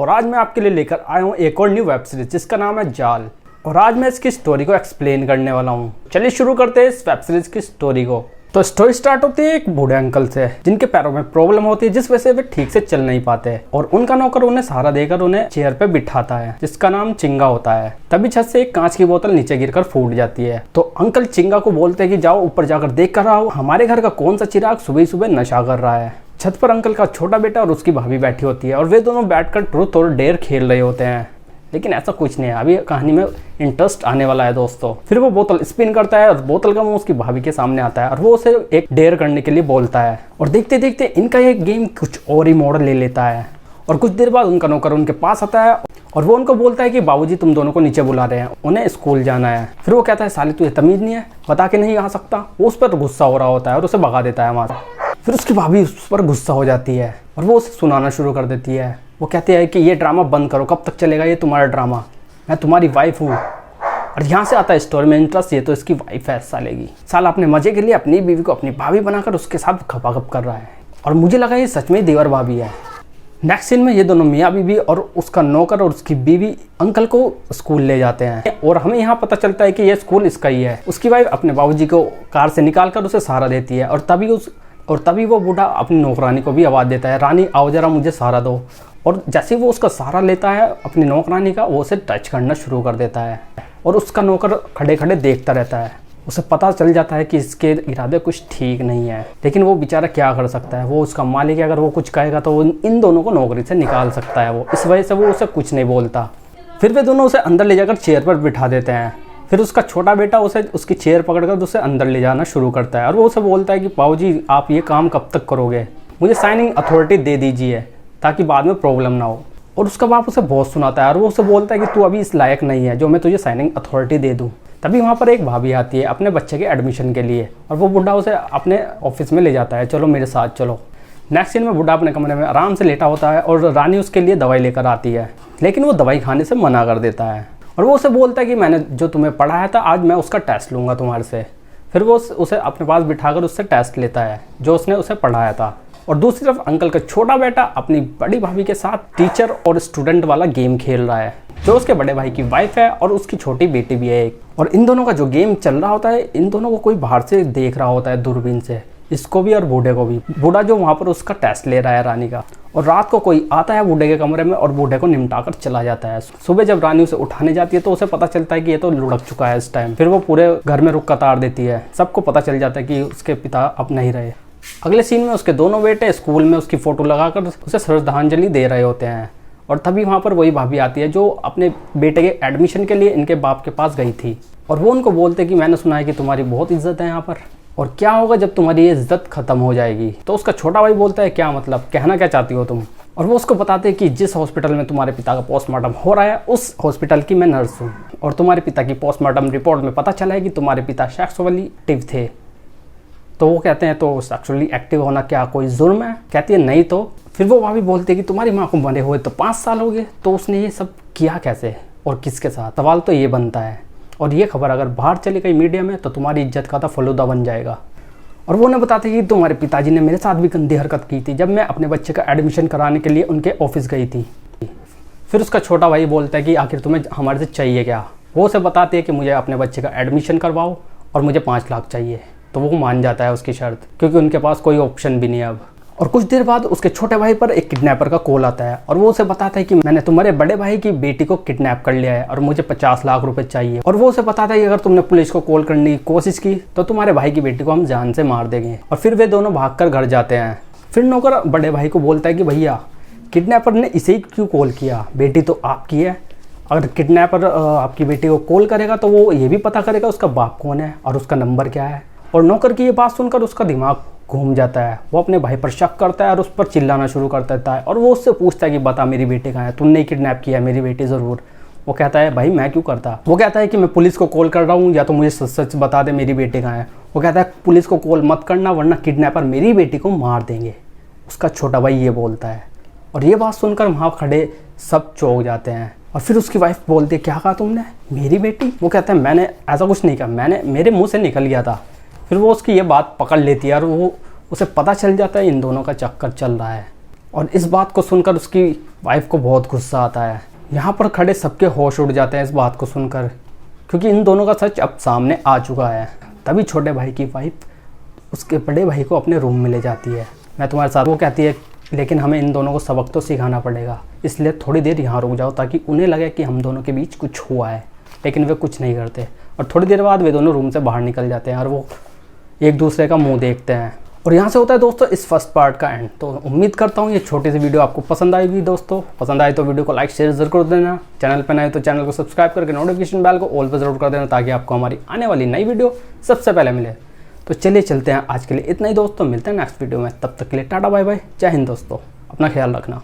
और आज मैं आपके लिए लेकर आया हूँ एक और न्यू वेब सीरीज जिसका नाम है जाल। और आज मैं इसकी स्टोरी को एक्सप्लेन करने वाला हूँ। चलिए शुरू करते हैं इस वेब सीरीज की स्टोरी को। तो स्टोरी स्टार्ट होती है एक बूढ़े अंकल से जिनके पैरों में प्रॉब्लम होती है, जिस वजह से वे ठीक से चल नहीं पाते और उनका नौकर उन्हें सहारा देकर उन्हें चेयर पे बिठाता है जिसका नाम चिंगा होता है। तभी छत से एक कांच की बोतल नीचे गिरकर फूट जाती है। तो अंकल चिंगा को बोलते हैं कि जाओ ऊपर जाकर देख कर आओ, हमारे घर का कौन सा चिराग सुबह सुबह नशा कर रहा है। छत पर अंकल का छोटा बेटा और उसकी भाभी बैठी होती है और वे दोनों बैठकर ट्रूथ और डेयर खेल रहे होते हैं। लेकिन ऐसा कुछ नहीं है, अभी कहानी में इंटरेस्ट आने वाला है दोस्तों। फिर वो बोतल स्पिन करता है और बोतल का मुंह उसकी भाभी के सामने आता है और वो उसे एक डेयर करने के लिए बोलता है। और देखते देखते इनका ये गेम कुछ और ही मोड़ ले लेता है। और कुछ देर बाद उनका नौकर उनके पास आता है और वो उनको बोलता है कि बाबूजी तुम दोनों को नीचे बुला रहे हैं, उन्हें स्कूल जाना है। फिर वो कहता है साले तुझे तमीज़ नहीं है, बता के नहीं आ सकता। वो उस पर गुस्सा हो रहा होता है और उसे भगा देता है वहाँ से। फिर उसकी भाभी उस पर गुस्सा हो जाती है और वो उसे सुनाना शुरू कर देती है। वो कहती है कि ये ड्रामा बंद करो, कब तक चलेगा ये तुम्हारा ड्रामा, मैं तुम्हारी वाइफ हूँ। और यहाँ से आता है स्टोरी में इंटरेस्ट, ये तो इसकी वाइफ है सालेगी। साला अपने मजे के लिए अपनी बीवी को अपनी भाभी बनाकर उसके साथ खपाखप कर रहा है और मुझे लगा ये सच में देवर भाभी है। नेक्स्ट सीन में ये दोनों मियाँ बीवी और उसका नौकर और उसकी बीवी अंकल को स्कूल ले जाते हैं और हमें यहाँ पता चलता है कि ये स्कूल इसका ही है। उसकी वाइफ अपने बाबूजी को कार से निकालकर उसे सहारा देती है और तभी वो बूढ़ा अपनी नौकरानी को भी आवाज़ देता है, रानी आओ जरा मुझे सहारा दो। और जैसे वो उसका सहारा लेता है अपनी नौकरानी का, वो उसे टच करना शुरू कर देता है और उसका नौकर खड़े खड़े देखता रहता है। उसे पता चल जाता है कि इसके इरादे कुछ ठीक नहीं है, लेकिन वो बेचारा क्या कर सकता है, वो उसका मालिक है, अगर वो कुछ कहेगा तो वो इन दोनों को नौकरी से निकाल सकता है। वो इस वजह से वो उसे कुछ नहीं बोलता। फिर वे दोनों उसे अंदर ले जाकर चेयर पर बिठा देते हैं। फिर उसका छोटा बेटा उसे उसकी चेयर पकड़कर उसे अंदर ले जाना शुरू करता है और वो उसे बोलता है कि बाबूजी आप ये काम कब तक करोगे, मुझे साइनिंग अथॉरिटी दे दीजिए ताकि बाद में प्रॉब्लम ना हो। और उसका बाप उसे बहुत सुनाता है और वो उसे बोलता है कि तू अभी इस लायक नहीं है जो मैं तुझे साइनिंग अथॉरिटी दे दूँ। तभी वहाँ पर एक भाभी आती है अपने बच्चे के एडमिशन के लिए और वो बुढ़ा उसे अपने ऑफिस में ले जाता है, चलो मेरे साथ चलो। नेक्स्ट सीन में बुढ़ा अपने कमरे में आराम से लेटा होता है और रानी उसके लिए दवाई लेकर आती है, लेकिन वो दवाई खाने से मना कर देता है और वो उसे बोलता है कि मैंने जो तुम्हें पढ़ाया था आज मैं उसका टेस्ट लूँगा तुम्हारे से। फिर वो उसे अपने पास बिठाकर उससे टेस्ट लेता है जो उसने उसे पढ़ाया था। और दूसरी तरफ अंकल का छोटा बेटा अपनी बड़ी भाभी के साथ टीचर और स्टूडेंट वाला गेम खेल रहा है जो उसके बड़े भाई की वाइफ है और उसकी छोटी बेटी भी है एक। और इन दोनों का जो गेम चल रहा होता है, इन दोनों को कोई बाहर से देख रहा होता है दूरबीन से, इसको भी और बूढ़े को भी। बूढ़ा जो वहाँ पर उसका टेस्ट ले रहा है रानी का। और रात को कोई आता है बूढ़े के कमरे में और बूढ़े को निमटाकर चला जाता है। सुबह जब रानी उसे उठाने जाती है तो उसे पता चलता है कि ये तो लुढ़क चुका है इस टाइम। फिर वो पूरे घर में रुक कतार देती है, सबको पता चल जाता है कि उसके पिता अब नहीं रहे। अगले सीन में उसके दोनों बेटे स्कूल में उसकी फ़ोटो लगाकर उसे श्रद्धांजलि दे रहे होते हैं और तभी वहाँ पर वही भाभी आती है जो अपने बेटे के एडमिशन के लिए इनके बाप के पास गई थी। और वो उनको बोलते कि मैंने सुना है कि तुम्हारी बहुत इज्जत है यहाँ पर, और क्या होगा जब तुम्हारी ये इज्जत खत्म हो जाएगी। तो उसका छोटा भाई बोलता है क्या मतलब, कहना क्या चाहती हो तुम। और वो उसको बताते हैं कि जिस हॉस्पिटल में तुम्हारे पिता का पोस्टमार्टम हो रहा है उस हॉस्पिटल की मैं नर्स हूँ और तुम्हारे पिता की पोस्टमार्टम रिपोर्ट में पता चला है कि तुम्हारे पिता सेक्सुअली एक्टिव थे। तो वो कहते हैं तो सेक्सुअली एक्टिव होना क्या कोई जुर्म है। कहती है नहीं। तो फिर वो भाभी बोलती है कि तुम्हारी माँ को मरे हुए तो 5 साल हो गए, तो उसने ये सब किया कैसे और किसके साथ। सवाल तो ये बनता है और ये खबर अगर बाहर चली गई मीडिया में तो तुम्हारी इज्जत का तो फलूदा बन जाएगा। और वो उन्हें बताते हैं कि तुम्हारे पिताजी ने मेरे साथ भी गंदी हरकत की थी जब मैं अपने बच्चे का एडमिशन कराने के लिए उनके ऑफिस गई थी। फिर उसका छोटा भाई बोलता है कि आखिर तुम्हें हमारे से चाहिए क्या। वो उसे बताती है कि मुझे अपने बच्चे का एडमिशन करवाओ और मुझे 5 लाख चाहिए। तो वो मान जाता है उसकी शर्त, क्योंकि उनके पास कोई ऑप्शन भी नहीं है अब। और कुछ देर बाद उसके छोटे भाई पर एक किडनैपर का कॉल आता है और वो उसे बताता है कि मैंने तुम्हारे बड़े भाई की बेटी को किडनैप कर लिया है और मुझे 50 लाख रुपए चाहिए। और वो उसे बताता है कि अगर तुमने पुलिस को कॉल करने की कोशिश की तो तुम्हारे भाई की बेटी को हम जान से मार देंगे। और फिर वे दोनों भागकर घर जाते हैं। फिर नौकर बड़े भाई को बोलता है कि भैया किडनैपर ने इसे ही क्यों कॉल किया, बेटी तो आपकी है। अगर किडनैपर आपकी बेटी को कॉल करेगा तो वो ये भी पता करेगा उसका बाप कौन है और उसका नंबर क्या है। और नौकर की ये बात सुनकर उसका दिमाग घूम जाता है। वो अपने भाई पर शक करता है और उस पर चिल्लाना शुरू कर देता है और वो उससे पूछता है कि बता मेरी बेटी कहाँ है, तूने ही किडनैप किया है मेरी बेटी ज़रूर। वो कहता है भाई मैं क्यों करता। वो कहता है कि मैं पुलिस को कॉल कर रहा हूँ, या तो मुझे सच सच बता दे मेरी बेटी कहाँ है। वो कहता है पुलिस को कॉल मत करना वरना किडनैपर मेरी बेटी को मार देंगे। उसका छोटा भाई ये बोलता है और ये बात सुनकर वहाँ खड़े सब चौंक जाते हैं। और फिर उसकी वाइफ बोलती है क्या कहा तुमने, मेरी बेटी। वो कहता है मैंने ऐसा कुछ नहीं कहा, मेरे मुँह से निकल गया था। फिर वो उसकी ये बात पकड़ लेती है और वो उसे पता चल जाता है इन दोनों का चक्कर चल रहा है। और इस बात को सुनकर उसकी वाइफ को बहुत गुस्सा आता है। यहाँ पर खड़े सबके होश उड़ जाते हैं इस बात को सुनकर, क्योंकि इन दोनों का सच अब सामने आ चुका है। तभी छोटे भाई की वाइफ उसके बड़े भाई को अपने रूम में ले जाती है। मैं तुम्हारे साथ, वो कहती है लेकिन हमें इन दोनों को सबक तो सिखाना पड़ेगा, इसलिए थोड़ी देर यहाँ रुक जाओ ताकि उन्हें लगे कि हम दोनों के बीच कुछ हुआ है। लेकिन वे कुछ नहीं करते और थोड़ी देर बाद वे दोनों रूम से बाहर निकल जाते हैं और वो एक दूसरे का मुंह देखते हैं। और यहाँ से होता है दोस्तों इस फर्स्ट पार्ट का एंड। तो उम्मीद करता हूँ ये छोटी सी वीडियो आपको पसंद आएगी। दोस्तों पसंद आए तो वीडियो को लाइक शेयर जरूर कर देना। चैनल पर नए तो चैनल को सब्सक्राइब करके नोटिफिकेशन बेल को ऑल पर जरूर कर देना ताकि आपको हमारी आने वाली नई वीडियो सबसे पहले मिले। तो चलिए चलते हैं, आज के लिए इतना ही दोस्तों, मिलते हैं नेक्स्ट वीडियो में। तब तक के लिए टाटा बाय बाय, जय हिंद दोस्तों, अपना ख्याल रखना।